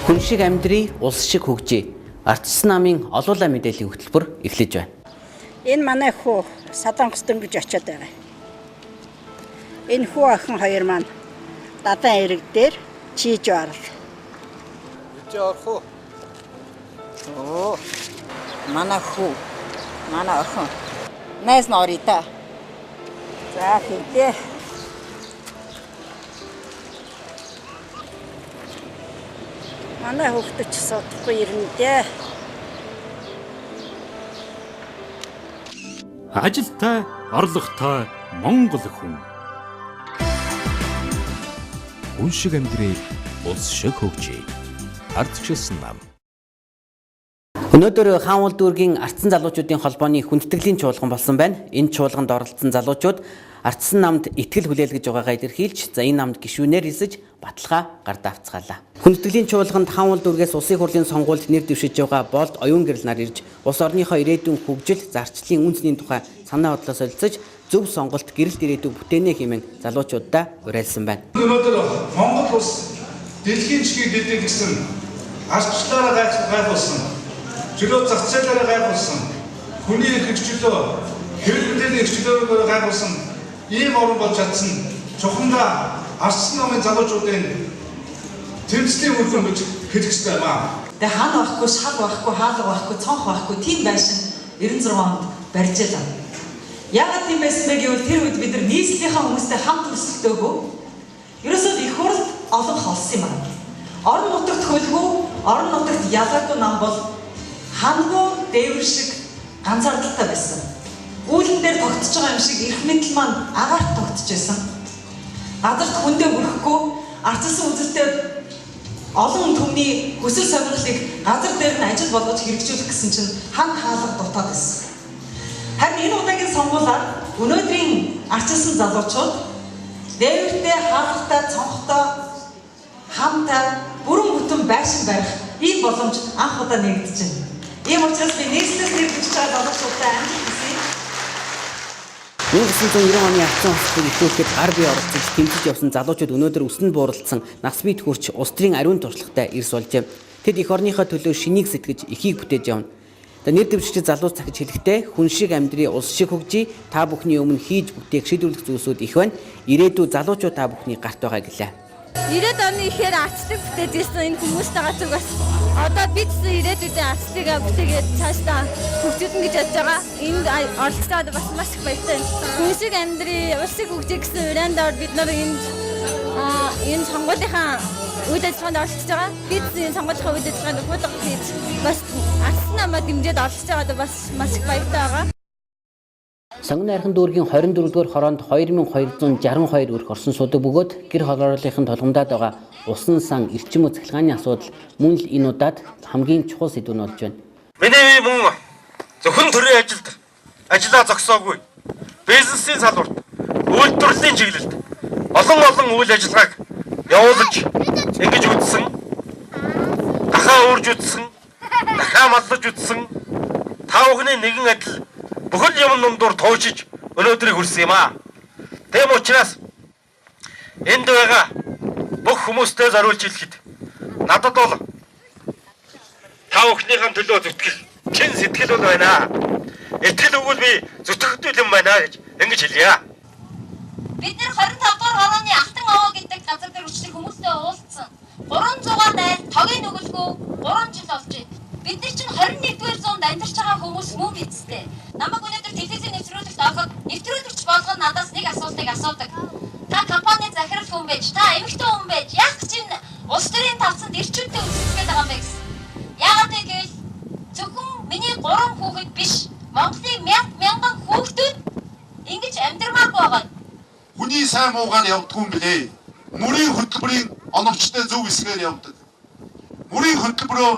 Хүн шиг амьдрий, улс шиг хөгжий. Ардчилсан намын олуулаа мэдээллийн хөтөлбөр эхлэж байна. Энэ манай хүү Солонгос дөнгөж очиод байгаа. Энэ хүү охин хоёр маань дадан эрэг дээр чийж орол. Ичээ орох уу? Оо. Манай хүү, манай охин. Найс норита. За хэвдээ. Манай хүүхдээ ч содохгүй ирнэ. Ажилтай, орлоготой Монгол хүн. Хүн шиг амьдрий, улс шиг хөгжий. Ардчилсан нам. Өнөөдөр Хаан улс дүүргийн ардсан залуучуудын холбооны хүндэтгэлийн чуулган болсон байна. Энэ чуулганд оролцсон залуучууд ардсан намд итгэл хүлээлгэж байгаагаа илэрхийлж, за энэ намд гишүүнээр хэлсэж баталгаа гардавцгаалаа. Хүндэтгэлийн чуулганд Хаан улс дүүргээс улсын хурлын сонгуульд нэр дэвшиж байгаа Болд оюун гэрэл нар ирж, улс орныхоо ирээдүйн хөгжил, зарчлалын үнцний тухай санаа бодлоо солилцож, зөв сонголт гэрэлт ирээдүй бүтээнэ хэмээн залуучуудаа уриалсан байна. Өнөөдөр Монгол улс дэлхийн чигийг дэдэг гэсэн ардчлалаараа гайхуулсан. Чөлөө зах зээлээрээ гайхуулсан. Хүний эрхчлөө, хэвлэл мэдээллийн эрхчлөөгөөр гайхуулсан. Ийм орн болж чадсан. Чухамдаа ардсан намын залуучуудын тэмцлийн үр дүн гэж хэлэх ёстой юм аа. Тэгээ хан байхгүй, шал байхгүй, хаалга байхгүй, цонх байхгүй тийм байшин 96 онд барьжээ. Яагаад тийм байсан бэ гэвэл тэр үед бид нар нийслэлийнхаа хүмүүстэй хамт өрсөлдөөгүй. Ерөөсөө их хурд олон холсон юм аа. Орон нутагт хөлгөө, орон нутагт ялгаагүй нам бол хангуу дээвэр шиг ганцаардалтай байсан. Үүлэн дээр тогтож байгаа юм шиг эрх мэдэл маань агаарт тогтож байсан. Газарт хүндээ бүрхэхгүй, ардчилсан үзэлтэй олон түмний хүсэл сонирхлыг газар дээр нь ажил болгож хэрэгжүүлэх гэсэн чинь хан хаалга дутаад байсан. Харин энэ удаагийн сонгуулиар өнөөдрийн ардчилсан залуучууд дээвэртэй, хаалгатай, цонхтой, хамтай бүрэн бүтэн байшин барих ийм боломж анх удаа нэгдэж байна. Ийм учраас би нийслэлээс нэрвэж байгаа залуучуудаа амжилт хүсье. 1990 оны ардсан улсыг ихэвчлэн гар бие оролцож тэмцэж явсан залуучууд өнөөдөр өсөнд бууралдсан нас бие хурч улс төрийн ариун туршлагатай эрс болжээ. Тэд эх орныхоо төлөө шинийг сэтгэж эхийг бүтээж явна. Нэр дэвшигчид залуус захиж хэлэхдээ хүн шиг амьдрий, улс шиг хөгжий, та бүхний өмнө хийж бүтээх шийдвэрлэх зүйлсүүд их байна. Ирээдүйд залуучууд та бүхний гарт байгаа гэлээ. 90-ад оны ихээр ардчлал бүтээж ирсэн энэ хүмүүстэйгээ зүгээс одоо бид ирээдүйдээ ардчлалыг бүтээгээд цаашдаа хөгжүүлнэ гэж бодож байгаа. Энд оролцоод бас маш их баяртай. Хүн шиг амьдрий, улс шиг хөгжих гэсэн уриандаар бид нар энэ сонгуулийнхаа үйл ажиллагаанд оролцож байгаа. Бид энэ сонгуулийнхаа үйл ажиллагаанд хуулга хийж бас ардсан намаа дэмжиж оролцож байгаад бас маш их баяртай байгаа. Сонгон найрхан дүүргийн 24-р хороонд 2262 өрх орсон судаг бөгөөд гэр хорооллынхын толгомдоод байгаа усан сан эрчим үз цахилгааны асуудал мөн л энэ удаад хамгийн чухал сэдвүүн болж байна. Миний мөн зөвхөн төрийн ажилд ажиллаа зогсоогүй. Бизнесийн салбарт, үйлдвэрлэлийн чиглэлд олон үйл ажиллагааг явуулж ингэж үтсэн, дахиад өөрж үтсэн, дахиад маллаж үтсэн, та бүхний нэгэн адил бүхэл юм дундуур туучиж өнөөдрийг хүрсэн юм аа. Тэм учраас энд байгаа бүх хүмүүстэй зориулж хэлэхэд надад бол та бүхнийхэн төлөө зүтгэл, чин сэтгэл бол байна. Итгэл өгвөл би зүтгэдэг юм байна гэж ингэж хэлье. Бид нэр 25 дугаар хорооны Алтан овоо гэдэг газар дээр үчиг хүмүүстэй уулзсан. 300 найз тогийн нүгэлгүй 3 жил болж байна. Бид нар чинь 21-р зуунд амьдарч байгаа хүмүүс мөн бидтэй. Намайг өнөөдөр телевизийн нэвтрүүлэгт ороход нэвтрүүлэгч болгон надаас нэг асуултыг асуудаг. Та компани захирал хүн байж, та эмэгтэй хүн байж, яг чинь улс төрийн тавцанд ирчүүдтэй үзүүлгээд байгаа юм бэ гэсэн. Яагаад гэвэл зөвхөн миний 3 хүүхэд биш, Монголын мянган хүүхдүүд ингэж амьдрмааргүй байгаа. Хүний сайн муугаар явдгүй юм билээ. Мөрийн хөтөлбөрийн оновчтой зөв эсгээр явдаг. Мөрийн хөтөлбөрөө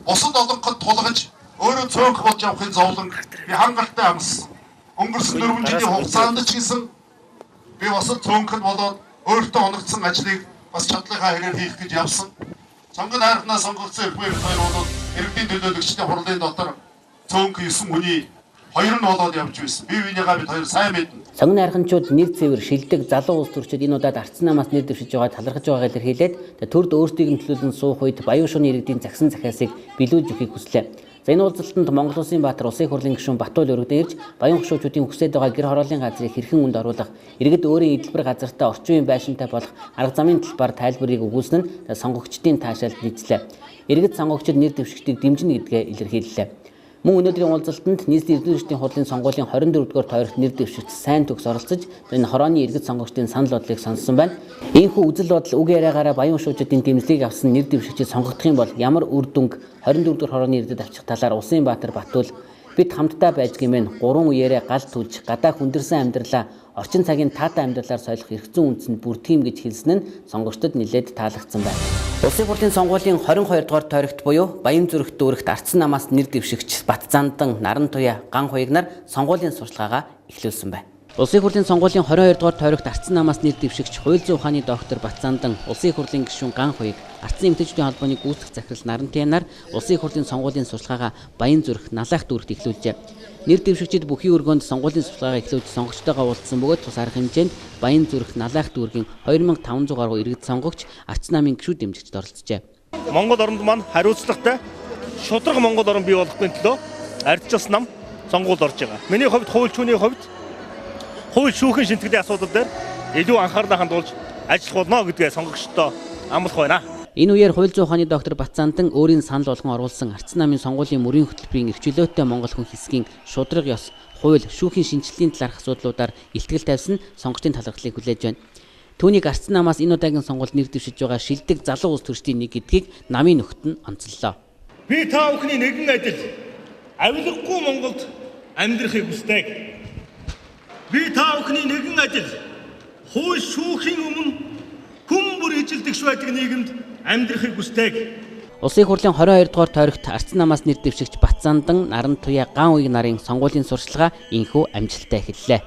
бусад олонход тулгаж өөрөө цөөнх болж явахын зовлон би хангалттай амссан. Өнгөрсөн 4 жилийн хугацаанд ч гэсэн би бусад цөөнхөд болоод өөртөө оногдсон ажлыг бас чадлынхаа хэрээр хийх гэж явсан. Сонгон хайрхнаа сонгогдсон эрх мэрэг хоёр бол иргэдийн төлөөлөгчдийн хурлын дотор цөөнх 9 хүний Хоёр нь болоод явж байсан. Бие биенийгаа бид хоёр сайн мэднэ. Сонгон найрханчууд нэр цэвэр шилдэг залуу улс төрчид энэ удаад ардсан намаас нэр дэвшиж байгаа талархаж байгаагаа илэрхийлээд төрд өөрсдийг нь төлөөлөн суух үед Баян шууны иргэдийн загсан захиасыг билүүлж өгөхийг хүслээ. За энэ уулзалтанд Монгол Улсын баатар Улсын хурлын гишүүн Батуул өргөдөн ирж Баян хушуучуудын хүсэж байгаа гэр хорооллын газрыг хэрхэн үнд оруулах, иргэд өөрийн эдлбэр газартаа орчин үеийн байшинтай болох арга замын талбар тайлбарыг өгүүлсэн нь сонгогчдын таашаалд нийцлээ. Иргэд сонгогчид нэр дэвшигчдийг дэмжинэ гэдгээ илэрхийллээ. Мөн өнөөдрийн уулзалтанд нийслэлийн эрдэнэ эрчлийн хурлын сонгуулийн 24-р тойрогт нэр дэвшигч сайн төгс оролцож энэ хорооны иргэд сонгогчдын санал бодлыг сонссон байна. Ийхүү үзэл бодол үг яриагаараа Баян шуучуудын дэмжлэгийг авсан нэр дэвшигчид сонгогдох юм бол ямар үр дүнг 24-р хорооны иргэдэд авчих талаар Улсын баатар Батуул бид хамтдаа байж гэмээр 3 үеэрээ гал түлж гадаа хүндэрсэн амьдралаа орчин цагийн таатай амьдралаар солих эрх зүйн үндэсэнд бүртгэм гэж хэлсэн нь сонгогчдод нэлээд таалагдсан байна. Улсын хурлын сонгуулийн 22-р тойрогт буюу Баян зүрх дүүрэгт ардсан намаас нэр дэвшигч Батзандан, Нарантуяа, Ган хоёрыг нар сонгуулийн сурталчилгаагаа эхлүүлсэн байна. Улсын хурлын сонгуулийн 22-р тойрогт ардсан намаас нэр дэвшигч хууль зүйн ухааны доктор Батзандан, Улсын хурлын гишүүн Ган хоёрыг ардсан эмэгтэйчүүдийн холбооны гүйцэтгэх захирал Нарантуяа нар Улсын хурлын сонгуулийн сурталчилгаагаа Баян зүрх Налайх дүүрэгт эхлүүлжээ. Нэр дэвшигчид бүхий өргөнд сонгуулийн сурталчилгааг эхлүүлж сонгогчтойгоо уулзсан бөгөөд тус арга хэмжээнд Баян зүрх Налайх дүүргийн 2500 гаруй иргэд сонгогч ардсан намын гишүүд дэмжигчд оролцжээ. Монгол оронд маань хариуцлагатай шудраг Монгол орн бий болохын төлөө ардчилсан нам сонгуульд орж байгаа. Миний хувьд хууль шүүний хувьд хууль шүүхийн шинтгэлийн асуудал дээр илүү анхаарлаа хандуулж ажиллах болно гэдгээ сонгогчдоо амлах байна. Энэ үеэр хууль зүйн ухааны доктор Батзандан өөрийн санал болгон оруулсан ардсан намын сонгуулийн мөрийн хөтөлбөрийн эрх чөлөөтэй Монгол хүн хэсгийн шудраг ёс, хууль, шүүхийн шинжилгээний талаарх асуудлуудаар илтгэл тавьсан сонгогчдын талархлыг хүлээж байна. Түүнийг ардсан намаас энэ удаагийн сонгуульд нэр дэвшиж байгаа шилдэг залуу улс төрчдийн нэг гэдгийг намын нөхд нь онцллоо. Би та бүхний нэгэн адил авилгагүй Монголд амьдрахыг хүсдэг. Би та бүхний нэгэн адил хууль шүүхийн өмнө хүн бүр ижилдэгш байдаг нийгэмд амьдрахыг хүсдэг. Улсын хурлын 22-р тойрогт ардсан намаас нэр дэвшигч Батзандан, Нарантуяа, Ган уяг нарын сонгуулийн сурталчилгаа инхүү амжилттай эхэллээ.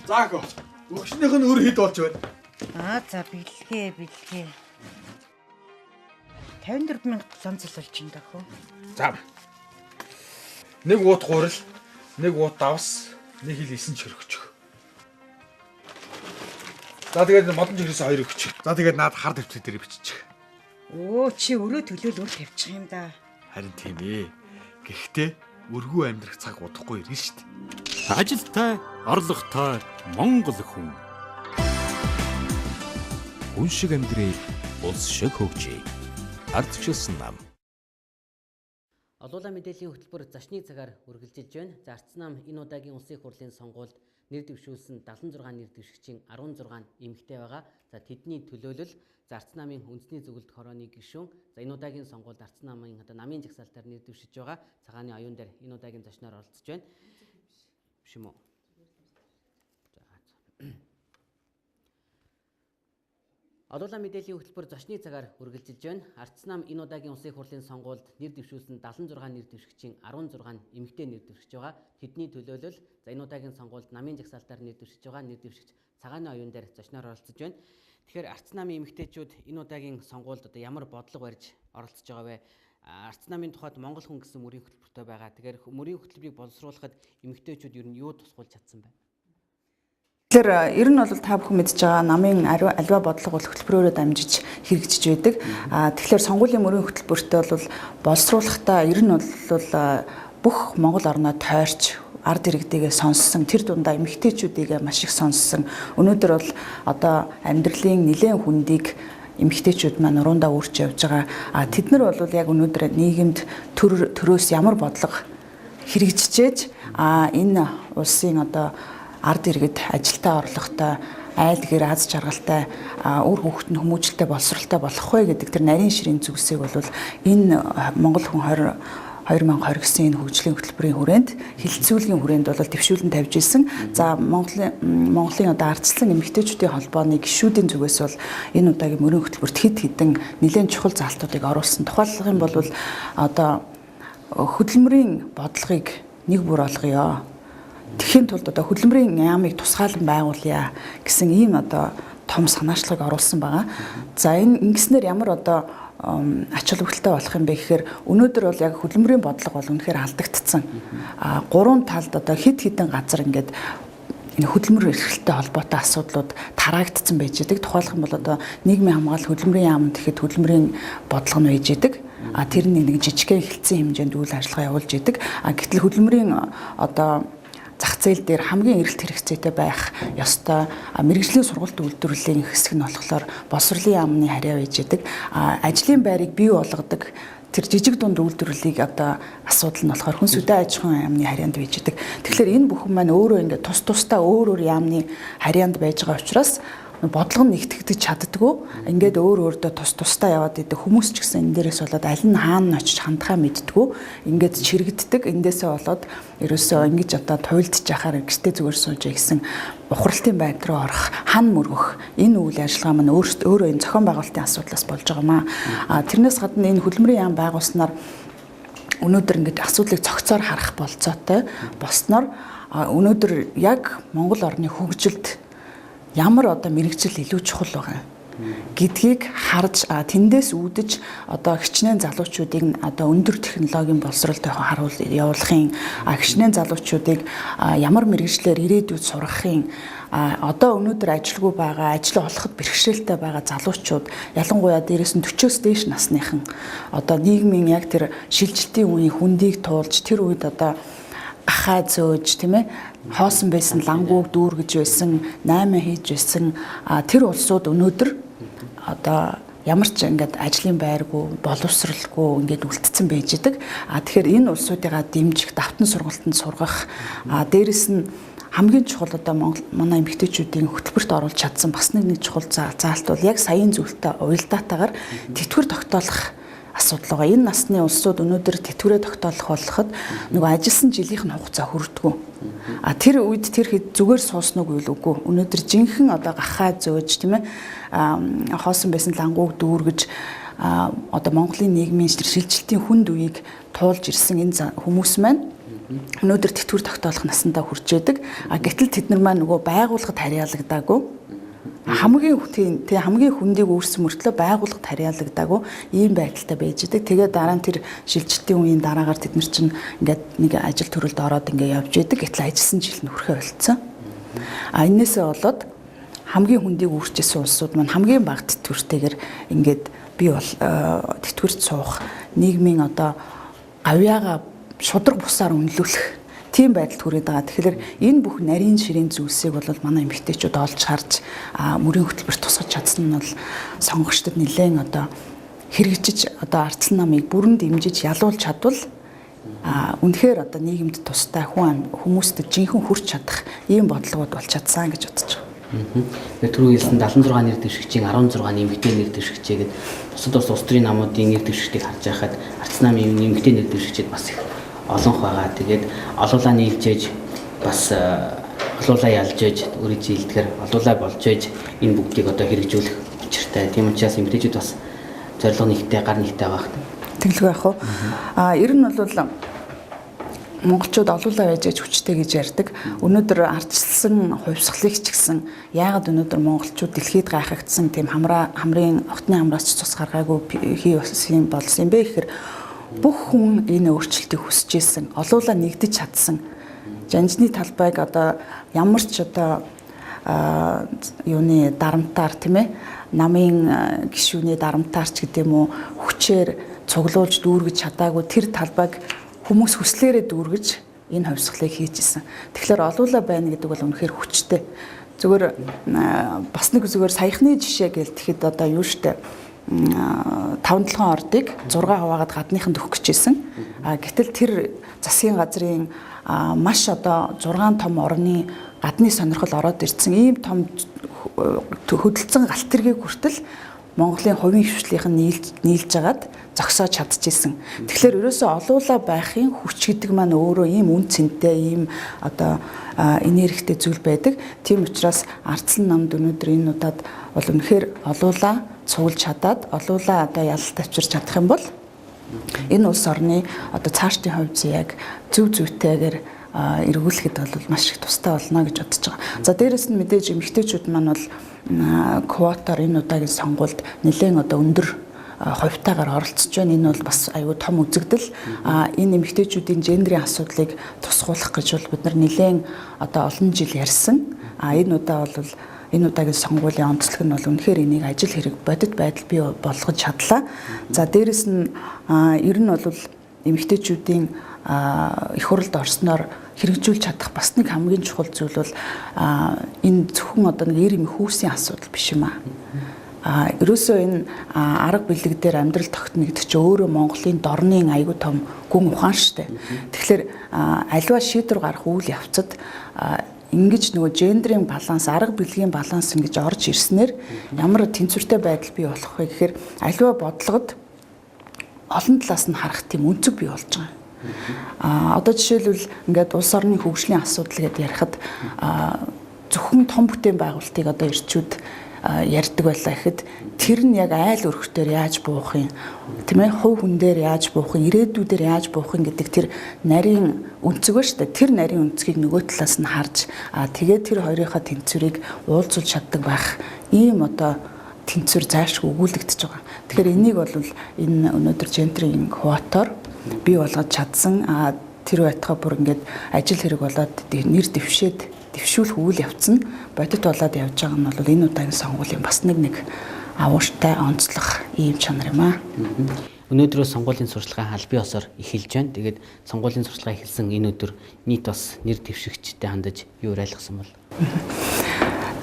Заako. Өгшнийх нь өр хэд болж байна? За бэлгээ. 54,000 ланц л болж байна даа хөө. За. Нэг уут гурил, нэг уут давс, нэг хил 9 чөрөгч. За тэгээд модон жигээс 2 өгч. За тэгээд наад хар дэвтэр дээр биччих. Чи өрөө төлөөл өр тавьчих юм да. Харин тийм ээ. Гэхдээ өргөө амьдрах цаг удахгүй ирнэ шүү дээ. Ажилтай, орлоготой Монгол хүн. Хүн шиг амьдрий, улс шиг хөгжий. Ардчилсан нам. Олуулаа мэдээллийн хөтөлбөр зочны цагаар үргэлжилж байна. За ардсан нам энэ удаагийн улсын хурлын сонгуульд нэр дэвшүүлсэн 76 нэр дэвшигчийн 16 эмэгтэй байгаа. За тэдний төлөөлөл ардсан намын үндэсний зөвлөлт хорооны гишүүн. За энэ удаагийн сонгуульд ардсан намын намын жагсаалтаар нэр дэвшиж байгаа. Цагааны оюун дээр энэ удаагийн зочноор оролцож байна. Биш юм уу? Олуулаа мэдээллийн хөтөлбөр зочны цагаар үргэлжилж байна. Ардсан нам энэ удаагийн улсын хурлын сонгуульд нэр дэвшүүлсэн 76 нэр дэвшигчийн 16 эмэгтэй нэр дэвшиж байгаа. Тэдний төлөөлөл за энэ удаагийн сонгуульд намын жагсаалтаар нэр дэвшиж байгаа нэр дэвшигч цагааны оюун дээр зочноор оролцож байна. Тэгэхээр ардсан намын эмэгтэйчүүд энэ удаагийн сонгуульд одоо ямар бодлого барьж оролцож байгаа вэ? Ардсан намын тухайд Монгол хүн гэсэн мөрийн хөтөлбөртэй байгаа. Тэгэхээр мөрийн хөтөлбөрийг боловсруулахад эмэгтэйчүүд ер нь юу тусгуулж чадсан бэ? Тэгэхээр ер нь бол та бүхэн мэдж байгаа намын аливаа бодлого бол хөтөлбөрөөрөө дамжиж хэрэгжиж байдаг. Тэгэхээр сонгуулийн мөрийн хөтөлбөртөө бол боловсруулахдаа ер нь бол бүх Монгол орноо тойрч ард иргэдийгээ сонссон, тэр дундаа эмэгтэйчүүдийгээ маш их сонссон. Өнөөдөр бол одоо амьдралын нэлээд хүндийг эмэгтэйчүүд маань урундаа үрж явж байгаа. Тэд нар бол яг өнөөдөр нийгэмд төрөөс ямар бодлого хэрэгжижээж энэ улсын одоо ард иргэд ажилтаа орлоготой, айл гэр аз жаргалтай, үр хүүхэд нь хүмүүжлэлтэй боловсралтай болох вэ гэдэг тэр нарийн ширийн зүгсийг бол энэ Монгол хүн 2020 гэсэн энэ хөгжлийн хөтөлбөрийн хүрээнд хилцүүлгийн хүрээнд бол дэвшүүлэн тавьж исэн. За Монголын одоо ардчлан эмэгтэйчүүдийн холбооны гишүүдийн зүгээс бол энэ удаагийн мөрийн хөтөлбөрт хэд хэдэн нэлээд чухал заалтуудыг оруулсан. Тухайлбал юм бол одоо хөдөлмөрийн бодлогыг нэг бүр олгоё. Тэхийн тулд одоо хөдөлмөрийн яамыг тусгаалan байгуулъя гэсэн ийм одоо том санаачлагыг оруулсан байгаа. За энэ ингэснээр ямар одоо ач холбогдолтой болох юм бэ гэхээр өнөөдөр бол яг хөдөлмөрийн бодлого бол үнэхээр алдагдсан. Гурван талд одоо хэд хэдэн газар ингээд энэ хөдөлмөр эрхлэлтэй холбоотой асуудлууд тараагдсан байж байгаа. Тухайлх юм бол одоо нийгмийн хамгаалал хөдөлмөрийн яамд гэхэд хөдөлмөрийн бодлого нь байж байгаа. Тэр нэг жижигхэн эхэлсэн хэмжээнд үйл ажиллагаа явуулж идэг. Гэтэл хөдөлмөрийн одоо зах зээл дээр хамгийн эрэлт хэрэгцээтэй байх ёстой мэргэжлийн сургалт үйлдвэрлэлийн хэсэг нь болохоор боловсролын яамны харьяа байж идэг. Ажлын байрыг бий болгодог тэр жижиг дунд үйлдвэрлэлийг одоо асуудал нь болохоор хүнс үдэ аж ахуйн яамны харьяанд байж идэг. Тэгэхээр энэ бүхэн маань өөрөө ингээд тус тусдаа өөр яамны харьяанд байж байгаа учраас бодлого нь нэгтгэж чаддгүй. Ингээд өөр өөртөө тус тусдаа яваад идэг хүмүүс ч гэсэн энэ дээрээс болоод аль нь хаана очиж хандхаа мэддэггүй. Ингээд чирэгддэг. Эндээсээ болоод ерөөсөө ингэж одоо туйлдж яхаар гэртээ зүгээр сууж гэсэн ухралтын байдал руу орох, хан мөргөх энэ үйл ажиллагаа маань өөрөө энэ зохион байгуулалтын асуудлаас болж байгаамаа. Тэрнээс гадна энэ хөдөлмөрийн яам байгуулснаар өнөөдөр ингээд асуудлыг цогцоор харах болцоотой болсноор өнөөдөр яг Монгол орны хөгжилд ямар одоо мэрэгжил илүү чухал байгаа гэдгийг харж тэндээс үүдэж одоо хичнээн залуучуудыг одоо өндөр технологийн боловсролд явуулахын хичнээн залуучуудыг ямар мэрэгжлэр ирээдүйд сургахын одоо өнөөдөр ажилгүй байгаа ажил олоход бэрхшээлтэй байгаа залуучууд ялангуяа дээрээс нь 40-оос дээш насныхан одоо нийгмийн яг тэр шилжилтийн үеийн хүндийг туулж тэр үед одоо гахаа зөөж тийм ээ хоосон байсан лангууг дүүргэж байсан 8 хийж байсан тэр улсууд өнөөдөр одоо ямар ч ингээд ажлын байргүй боловсралгүй ингээд үлдсэн байж идэг. Тэгэхээр энэ улсуудыгаа дэмжих давтан сургалтанд сургах дээрэс нь хамгийн чухал одоо манай эмэгтэйчүүдийн хөтөлбөрт оруулж чадсан бас нэг чухал заалт бол яг саяын зүйлтэй уялдаатайгаар тэтгэвэр тогтоолох асуудал байгаа. Энэ насны улсууд өнөөдөр тэтгэврээ тогтоолох болоход нөгөө ажилласан жилийнх нь хугацаа хүрдэггүй. Тэр үед тэр хэд зүгээр сууснаг үгүй. Өнөөдөр жинхэнэ одоо гахаа зөөж тийм ээ хоосон байсан лангууг дүүргэж одоо Монголын нийгмийн шилжилтийн хүнд үеийг туулж ирсэн энэ хүмүүс маань өнөөдөр тэтгэвэр тогтоолох насандаа хүрч яадаг. Гэтэл тэд нар маань нөгөө байгууллагад харьяалагдаагүй. Хамгийн хүндийг үүссэн мөртлөө байгууллагад харьяалагдаагүй ийм байдалтай байж идэг. Тэгээд дараа нь тэр шилжилтийн үеийн дараагаар тэд нар чинь ингээд нэг ажил төрөлд ороод ингээд явж идэг. Гэтэл ажилласан жил нь хүрхээ болцсон. Энээсээ болоод хамгийн хүндийг үүсчихсэн улсууд маань хамгийн бага тэтгэвртэйгээр ингээд би бол тэтгэврт суух нийгмийн одоо гавьяага шудраг бусаар үнэлүүлэх тийм байдалд хүрээд байгаа. Тэгэхээр энэ бүх нарийн ширийн зүйлсийг бол манай эмэгтэйчүүд олж харж мөрийн хөтөлбөрт тусгаж чадсан нь бол сонгогчдод нэлээд одоо хэрэгжиж одоо ардсан намыг бүрэн дэмжиж ялуулж чадвал үнэхээр одоо нийгэмд тустай хүмүүст жинхэнэ хүрч чадах ийм бодлогод болж чадсан гэж бодож байгаа. Түрүү хэлсэн 76 нэр дэвшигчийн 16 эмэгтэй нэр дэвшигчээ гэдэг бусад улс төрийн намуудын нэр дэвшигчдийг харж байхад ардсан намын эмэгтэй нэр дэвшигчид бас их олон байгаа. Тэгээд олуулаа нийлжээж бас олуулаа ялж ээж өөрийн жилдгээр олуулаа болж ээж энэ бүгдийг одоо хэрэгжүүлэх учиртай. Тийм учраас эмэгтэйчүүд бас зорилго нэгтэй гар нэгтэй байгаа. Тэглгүй яах вэ? Ер нь бол монголчууд олуулаа байж ээж хүчтэй гэж ярьдаг. Өнөөдөр ардчилсан хувьсгалыг ч гэсэн яагаад өнөөдөр монголчууд дэлхийд гайхагдсан тийм хамрын огтны хамраас ч цус гаргаагүй хий болсон болсон юм бэ гэхээр бүх хүн энэ өөрчлөлтийг хүсэж исэн, олуулаа нэгдэж чадсан. Жанжны талбайг одоо ямар ч одоо юуны дарамтаар тийм ээ намын гишүүний дарамтаар ч гэдэм үү хүчээр цуглуулж дүүргэж чадаагүй тэр талбайг хүмүүс хүслээрээ дүүргэж энэ хувьсгалыг хийж исэн. Тэгэхээр олуулаа байна гэдэг бол үнэхээр хүчтэй. Зүгээр бас нэг зүгээр саяхны жишээ гэлтэхэд одоо юу штэ 5-7 ордыг 6 хуваагаад гадныханд өгөх гэжсэн. Гэтэл тэр засгийн газрын маш одоо 6 том орны гадны сонирхол ороод ирсэн ийм том хөдөлсөн галт тэргийг хүртэл Монголын хувийн хвшлийнхэн нийлж агаад зогсоож чадчихсэн. Тэгэхээр ерөөсөө олуулаа байхын хүч гэдэг маань өөрөө ийм үн цэнтэй, ийм одоо энергитэй зүйл байдаг. Тийм учраас ардсан намд өнөөдөр энэ удаад бол үнэхээр олуулаа цуглаж чадаад, олуулаа одоо ялалт авчирч чадах юм бол энэ улс орны одоо цаашдын хувьд яг зөв зүйтэйгээр эргүүлэхэд бол маш их тустай болно гэж бодож байгаа. За дээрэс нь мэдээж эмэгтэйчүүд маань бол квотоор энэ удаагийн сонгуульд нэлээд одоо өндөр хувьтаагаар оролцож байна. Энэ бол бас аюул том үзэгдэл. Энэ эмэгтэйчүүдийн гендрийн асуудлыг тусгуулах гэж бол бид нар нэлээд олон жил ярьсан. Энэ удаа бол энэ удаагийн сонгуулийн онцлог нь бол үнэхээр энийг ажил хэрэг бодит байдал бий болгож чадлаа. За дээрэс нь ер нь бол эмэгтэйчүүдийн их хурлд орсноор хэрэгжүүлж чадах бас нэг хамгийн чухал зүйл бол энэ зөвхөн нэг эр эм хүүсийн асуудал биш юм аа. Ерөөсөө энэ арга бэлэг дээр амьдрал тогтно гэдэг чинь өөрөө Монголын дорны аюул том гүн ухаан шүү дээ. Тэгэхээр аливаа шийдвэр гарах үйл явцад ингэж нөгөө гендрийн баланс, арга бэлгийн баланс ингэж орж ирснээр ямар тэнцвэртэй байдал бий болох вэ гэхээр аливаа бодлогод олон талаас нь харах тийм өнцөг бий болж байгаа. Одоо жишээлбэл ингээд улс орны хөгжлийн асуудал гэдээ ярихад зөвхөн том бүтээн байгуулалтыг одоо ирчүүд ярьдаг байлаа гэхэд тэр нь яг айл өрхтөөр яаж буух юм, тийм ээ, хувь хүн дээр яаж буух юм, ирээдүйдээр яаж буух юм гэдэг тэр нарийн өнцөг ба штэ. Тэр нарийн өнцгийг нөгөө талаас нь харж тэгээд тэр хоёрынхаа тэнцвэрийг уулзуулж чаддаг байх ийм одоо тэнцвэр заашгүй өгүүлэгдэж байгаа. Тэгэхээр энийг бол энэ өнөөдөр гендрийн хуваатаар бий болгож чадсан. Тэр байтугай бүр ингээд ажил хэрэг болоод нэр дэвшүүлэх үйл явц нь бодит болоод явж байгаа нь бол энэ удаагийн сонгуулийн бас нэг авууштай онцлог ийм чанар юм аа. Өнөөдрөөс сонгуулийн сурчлагын аль бие осоор эхэлж байна. Тэгээд сонгуулийн сурчлагаа эхэлсэн энэ өдөр нийт бас нэр дэвшигчтэй хандаж юу уриалгасан бол?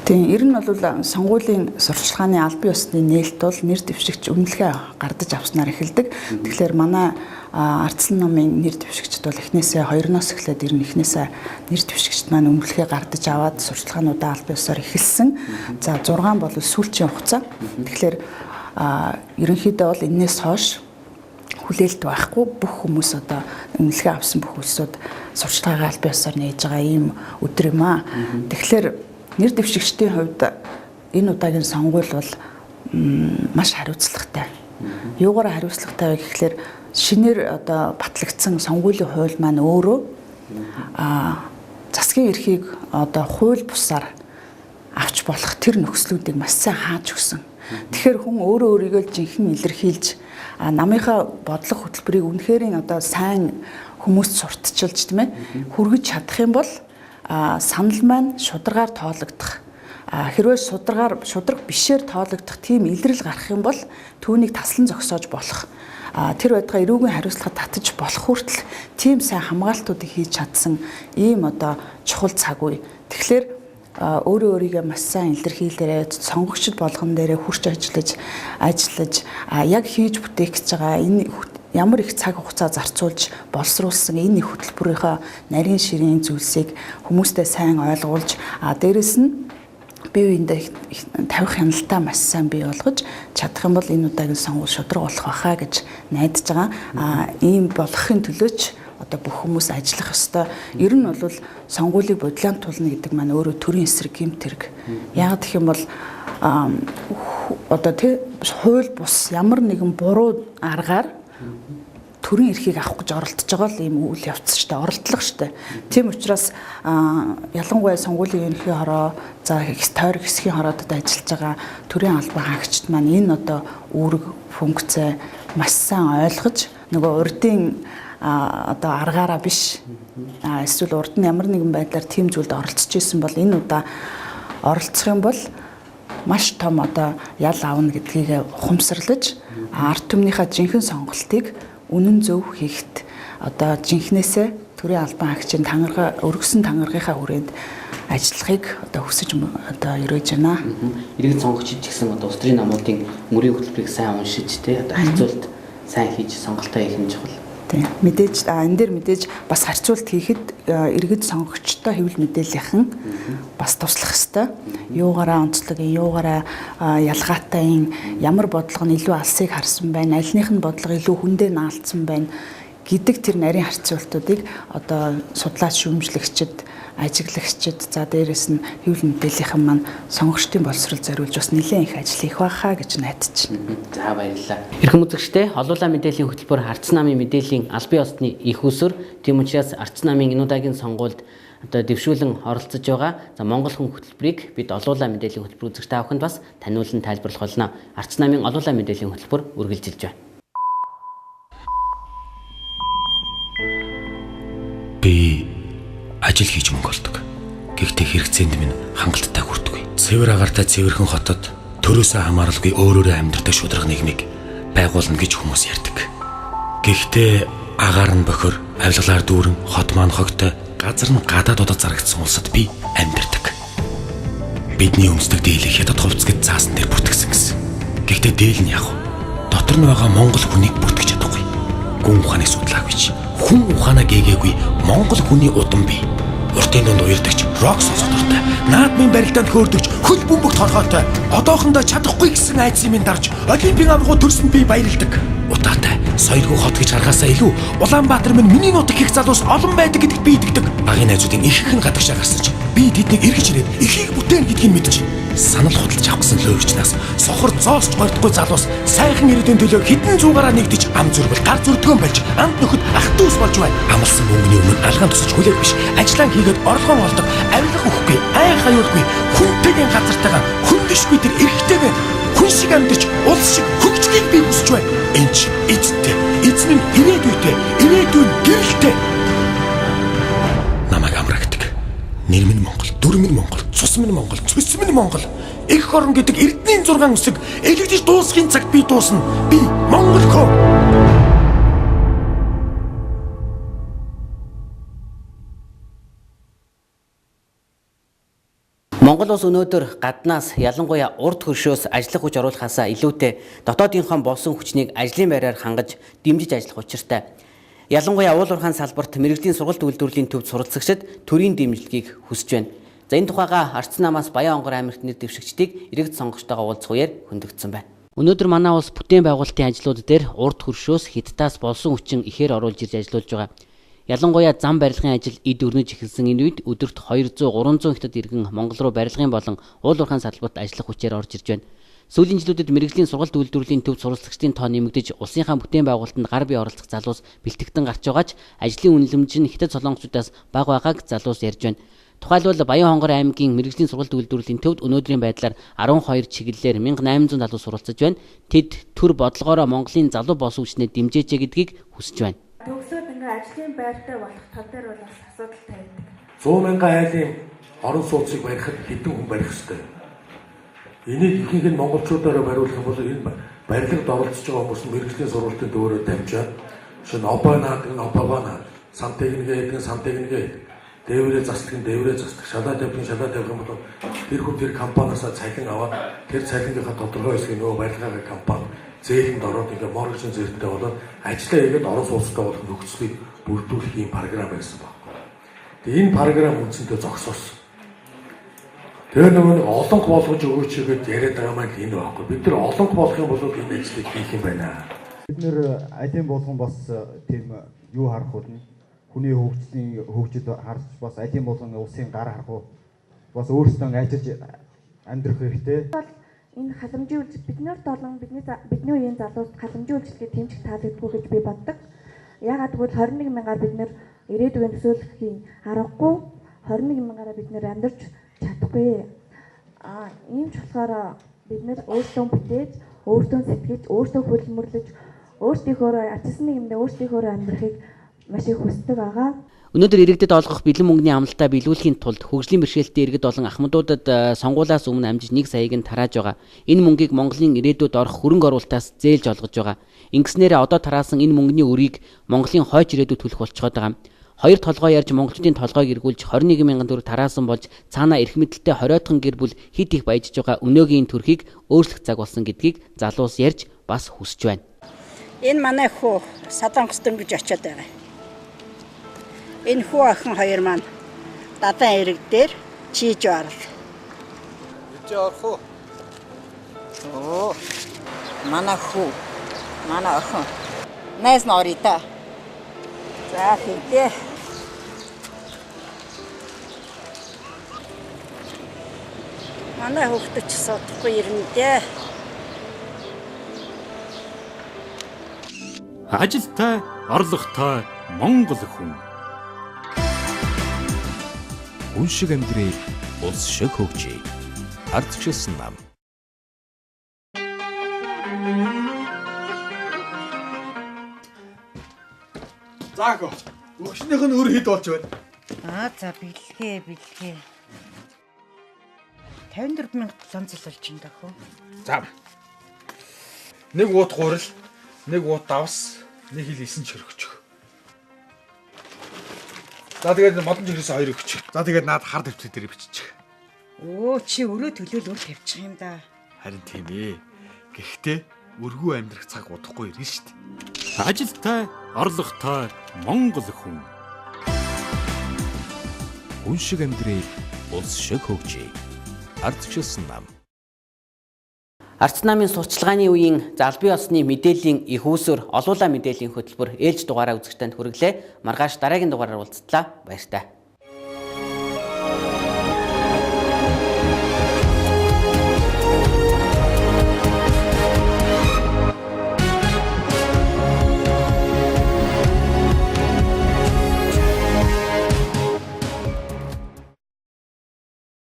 Тийм, ер нь бол сонгуулийн сурчлагын аль бие усны нээлт бол нэр дэвшигч үнэлгээ гардаж авснаар эхэлдэг. Тэгэхээр манай Ардсан намын нэр дэвшигчд бол эхнээсээ 2-оос эхлээд ер нь эхнээсээ нэр дэвшигчд маань үнэлгээ гардаж аваад сурчлагынудаа аль бие усаар эхэлсэн. За 6 бол сүүлчийн хугацаа. Тэгэхээр ерөнхийдөө бол энээс хойш хүлээлт байхгүй бүх хүмүүс одоо үнэлгээ авсан бүх хүмүүсүүд сурчлагаа аль бие усаар нээж байгаа ийм өдөр юм аа. Тэгэхээр нэр дэвшигчдийн хувьд энэ удаагийн сонгуул бол маш хариуцлагатай. Юугаар хариуцлагатай вэ гэхээр шинээр одоо батлагдсан сонгуулийн хууль маань өөрөө засгийн эрхийг одоо хууль бусаар авч болох тэр нөхцлүүдийг маш сайн хааж өгсөн. Тэгэхээр хүн өөрөө өөрийгөө жинхэнэ илэрхийлж намынхаа бодлого хөтөлбөрийг үнэхэрийн одоо сайн хүмүүст сурталчилж тийм ээ хүргэж чадах юм бол санал маань шударгаар тоологдох. Хэрвээ шударга бишээр тоологдох тийм илрэл гарах юм бол түүнийг таслан зогсоож болох. Тэр байтугай эрүүгийн хариуцлага татаж болох хүртэл тийм сайн хамгаалтуудыг хийж чадсан ийм одоо чухал цаг үе. Тэгэхээр өөрөө өөрийгөө маш сайн илэрхийлээрээ сонгогчд болгон дээрээ хурц ажиллаж яг хийж бүтээх гэж байгаа энэ ямар их цаг хугацаа зарцуулж боловсруулсан энэ их хөтөлбөрийнхөө нарийн ширийн зүйлсийг хүмүүстэй сайн ойлгуулж дээрэс нь бие биендээ тавих хяналтаа маш сайн бий болгож чадах юм бол энэ удаагийн сонгуул шударга болох байхаа гэж найдаж байгаа. Ийм болохын төлөөч одоо бүх хүмүүс ажиллах ёстой. Ер нь бол сонгуулийг бодлооntуулна гэдэг маань өөрөө төрийн эсрэг гэмт хэрэг. Яг гэх юм бол одоо хууль бус ямар нэгэн буруу аргаар төрийн эрхийг авах гэж оролдож байгаа л ийм үйл явц штэ, оролдлого штэ. Тийм учраас ялангуяа сонгуулийн ерөнхий хороо, за тойрог хэсгийн хороодод ажиллаж байгаа төрийн албан хаагчид маань энэ одоо үүрэг функцээ маш сайн ойлгож нөгөө урдын одоо аргаараа биш эсвэл урд нь ямар нэгэн байдлаар тийм зүйлд оролцож исэн бол энэ удаа оролцох юм бол маш том одоо ял аавна гэдгийг ухамсарлаж ард түмнийхээ жинхэнэ сонголтыг үнэн зөв хийхэд одоо жинхнээсээ төрийн албан хаагчийн өргөсөн тангаргынхаа хүрээнд ажиллахыг одоо хүсэж одоо өрөөж байна. Иргэд сонгогчид гэсэн одоо улс төрийн намуудын мөрийн хөтөлбөрийг сайн уншиж одоо харьцуулт сайн хийж сонголтоо хийх нь чухал. Тийм. Мэдээж энэ дээр мэдээж бас харьцуулт хийхэд иргэд сонгогчтой хэвлэл мэдээллийнхэн бас туслах ёстой. Юугаараа онцлог, юугаараа ялгаатай, ямар бодлого нь илүү алсыг харсан байна, альных нь бодлого илүү хүндээ наалдсан байна гэдэг тэр нарийн харьцуултуудыг одоо судлаач шүүмжлэгчид, ажиглагчид за дээрэс нь хэвлэл мэдээллийнхэн маань сонгогчдын боловсрол зориулж бас нэлээд их ажил хийх байхаа гэж найдаж байна. За баярлалаа. Эрхэм үзэгчдээ олуулаа мэдээллийн хөтөлбөр Ардсан намын мэдээллийн аль бие усны их усүр тийм учраас Ардсан намын энэ удаагийн сонгуульд одоо дэвшүүлэн оролцож байгаа. За Монгол хүн хөтөлбөрийг бид олуулаа мэдээллийн хөтөлбөр үзэгч та бүхэнд бас таниулан тайлбарлах болно. Ардчилсан намын олуулаа мэдээллийн хөтөлбөр үргэлжилж байна. Би ажил хийж мөнгө олдог. Гэхдээ хэрэгцээнд минь хангалттай хүрдэггүй. Цэвэр агаартай цэвэрхэн хотод төрөөсөө хамааралгүй өөрөөрөө амьдардаг шударга нийгмийг байгуулна гэж хүмүүс ярьдаг. Гэхдээ агаар нь бохор, авилгалаар дүүрэн, хот маань хогтой, газар нь гадаад удаа зарагдсан улсад би амьдардаг. Бидний өмсдөг дийлэх хятад хувцс гэж заасан дээр бүртгэсэн гэсэн. Гэхдээ дийл нь яг дотор нь байгаа монгол хүнийг бүртгэж чадахгүй. Гүн ухааныг судлаагүй ч хүн ухаанаа гээгээгүй монгол хүний удам бий. Уртын дунд уярдагч, рок сонсох дуртай, наадмын барилдаанд хөөрдөгч, хөл бөмбөгт хорхоотой, одоохондоо чадахгүй гэсэн айдсын минь дарж, олимпийн аврагууд төрсөн би баярлдаг. Утаатай, соёлгүй хот гэж харахаасаа илүү Улаанбаатар минь миний нутаг их залуус олон байдаг гэдэгт би итгэдэг. Багын найзуудын ихэнх нь гадагшаа гарсаж, би тэднийг эргэж ирээд ихийг бүтээн гэдгийг мэдэж, санал худалдаж авах гэсэн лөөгчнээс сохор зоосч гордохгүй залуус сайхан ирээдүйн төлөө хідэн зуугаараа нэгдэж ам зүрбэл гар зүрдгөн болж амт нөхөд ах トゥ ус болж байна. Амлсан мөнгөний өмнө алгаан тусаж хүлээх биш. Ажлаа хийгээд орлогоо олдог, авилга өгөхгүй, ай хаюулгүй, хүнтэйгэн газартайгаа хүндишгүй тэр эрэгтэйгээ хүн шиг амьдарч улс шиг хөгжлийг би хүсэж байна. Энд эцтэй, эзэн нь ирээдүйтэй, ирээдүйн гэрэлтэй. Намайг амрагдаг. Нэр минь Монгол, дүр минь Монгол, цус минь Монгол, цэс минь Монгол. Эх орон гэдэг эрдэнийн 6 үсэг элэгдэж дуусахын цагт би дуусна. Би Монгол хөө. Монгол улс өнөөдөр гаднаас ялангуяа урд хөршөөс ажиллах хүч оруулахаасаа илүүтэй дотоодынхон болсон хүчнийг ажлын байраар хангаж дэмжиж ажиллах учиртай. Ялангуяа уул уурхайн салбарт мэрэгжлийн сургалт үйлдвэрлэлийн төвд суралцагчид төрийн дэмжлэгийг хүсэж байна. За энэ тухайга Ардчилсан намаас Баян хонгор аймагт нэр дэвшигчдийг иргэд сонгогчтойгоо уулзах үеэр хөндөгдсөн байна. Өнөөдөр манай улс бүтээн байгуулалтын ажлууд дээр урд хөршөөс хятадаас болсон хүчин ихээр оруулж ирж ажиллаж байгаа. Ялангуяа зам барилгын ажил эд өрнөж эхэлсэн энэ үед өдөрт 200-300 хятад иргэн Монгол руу барилгын болон уул уурхайн салбарт ажиллах хүчээр орж ирж байна. Сүүлийн жилүүдэд мэрэгжлийн сургалт үйлдвэрлэлийн төв суралцагчдын тоо нэмэгдэж улсынхаа бүтээн байгуулалтанд гар бие оролцох залуус бэлтгэгдэн гарч байгаач ажлын үнэлэмж нь хятад солонгочдоос бага байгааг залуус ярьж байна. Тухайлбал Баян хонгор аймгийн мэрэгжлийн сургалт үйлдвэрлэлийн төвд өнөөдрийн байдлаар 12 чиглэлээр 1800 залуус суралцж байна. Тэд төр бодлогоороо Монголын залуу бос хүчнээ дэмжээч гэдгийг хүсэж байна. Төгсөөд ингээ ажлын байртай болох тал дээр бол бас асуудалтай байдаг. 100 мянган айлын орон сууцыг барихад хэдэн хүн барих ёстой. Энийг ихэнх нь монголчуудаараа бариулах юм бол энэ барилгад оролцож байгаа хүмүүс мэрэгжлийн сургалтын төвөөрөө дамжаад шинэ обана сантехникийн сантехник дээврээ засдаг шалаа тавих юм бол тэр хүн тэр компаниас цалин аваад тэр цалингийнхаа тодорхой хэсгийг нөгөө барилгын компани зээлэнд ороод ингээ моргшин зээлтэй болоод ажиллаа хийгээд орон сууцтай болох нөхцөлийг бүрдүүлэх юм програм байсан байна. Тэгээ энэ програм үндсэндээ зогсоосон. Тэр нөгөө олонх болгож өгөөч гэгээд яриад байгаа маань энэ байхгүй. Бид нар олонх болох юм бол энэ ажлыг хийх юм байна. Бид нэр алийн болгон бас тийм юу харах уу? Хүний хөгжид харж бас алийн болгон улсын гар харах уу? Бас өөрсдөө ажиллаж амьдрах хэрэгтэй. Энэ халамжийн үйлчлэл биднэрт болон бидний үеийн залуусд халамжийн үйлчлэгийг тэмцэх таалагдгүй гэж би боддог. Яагаад гэвэл 21 мянгаар бид нэр ирээдүйн төсөөлөхийг харахгүй 21 мянгаараа бид нэр амьдарч чадахгүй. Ийм ч болохоор бид нэр өөрсдөө бүтээж, өөрсдөө сэтгэж, өөрсдөө хөлмөрлөж, өөрсдийнхөө ачсан нийгэмдээ өөрсдийнхөө амьдрахыг маш их хүсдэг байгаа. Өнөөдөр иргэдэд олгох бэлэн мөнгөний амлалтаа биелүүлэхийн тулд хөгжлийн бэрхшээлтэй иргэд болон ахмадуудад сонгуулиас өмнө амжиж 1 саяыг нь тарааж байгаа. Энэ мөнгийг Монголын ирээдүйд орох хөрөнгө оруулалтаас зээлж олгож байгаа. Ингэснээр одоо тараасан энэ мөнгөний өрийг Монголын хойч ирээдүйд төлөх болцоход байгаа. Хоёр толгой ярьж монголчуудын толгойг эргүүлж 21 мянган төгрөг тараасан болж цаанаа эрх мэдэлтэй 20-оотхон гэр бүл хит их баяжж байгаа өнөөгийн төрхийг өөрчлөх цаг болсон гэдгийг залуус ярьж бас хүсэж байна. Энэ манай хүү Саданхс дөнгөж очиод байгаа. Энэ хүү охин хоёр маань дадан эрэг дээр чийж орол. Ичээ орох уу? Оо. Манай хүү. Манай охин. Найс норита. За хийдэ. Манай хүүхдээ ч содохгүй ирнэ. Ажилтай, орлоготой Монгол хүн. Хүн шиг амьдрий, улс шиг хөгжий. Ардчилсан нам. Заах. Өгшнийх нь өр хэд болж байна? За бэлгээ. 54,700 болж байна даа. За. Нэг уут гурил, нэг уут давс, нэг хил 9 чирхөчих. За тэгээд модон жиргээс 2 өгчих. За тэгээд наад хар дэвтэр дээр биччих. Чи өрөө төлөөл өр тавьчих юм да. Харин тийм ээ. Гэхдээ өргөө амьдрах цаг удахгүй ирнэ шүү дээ. Ажилтай, орлоготой Монгол хүн. Хүн шиг амьдрий, улс шиг хөгжий. Ардчилсан нам. Ардс намын сурчлагын үеийн албан ёсны мэдээллийн их үүсвэр олуулаа мэдээллийн хөтөлбөр ээлж дугаараа үзэгчдэнд хүргэлээ. Маргааш дараагийн дугаараар уулзтлаа. Баяртай.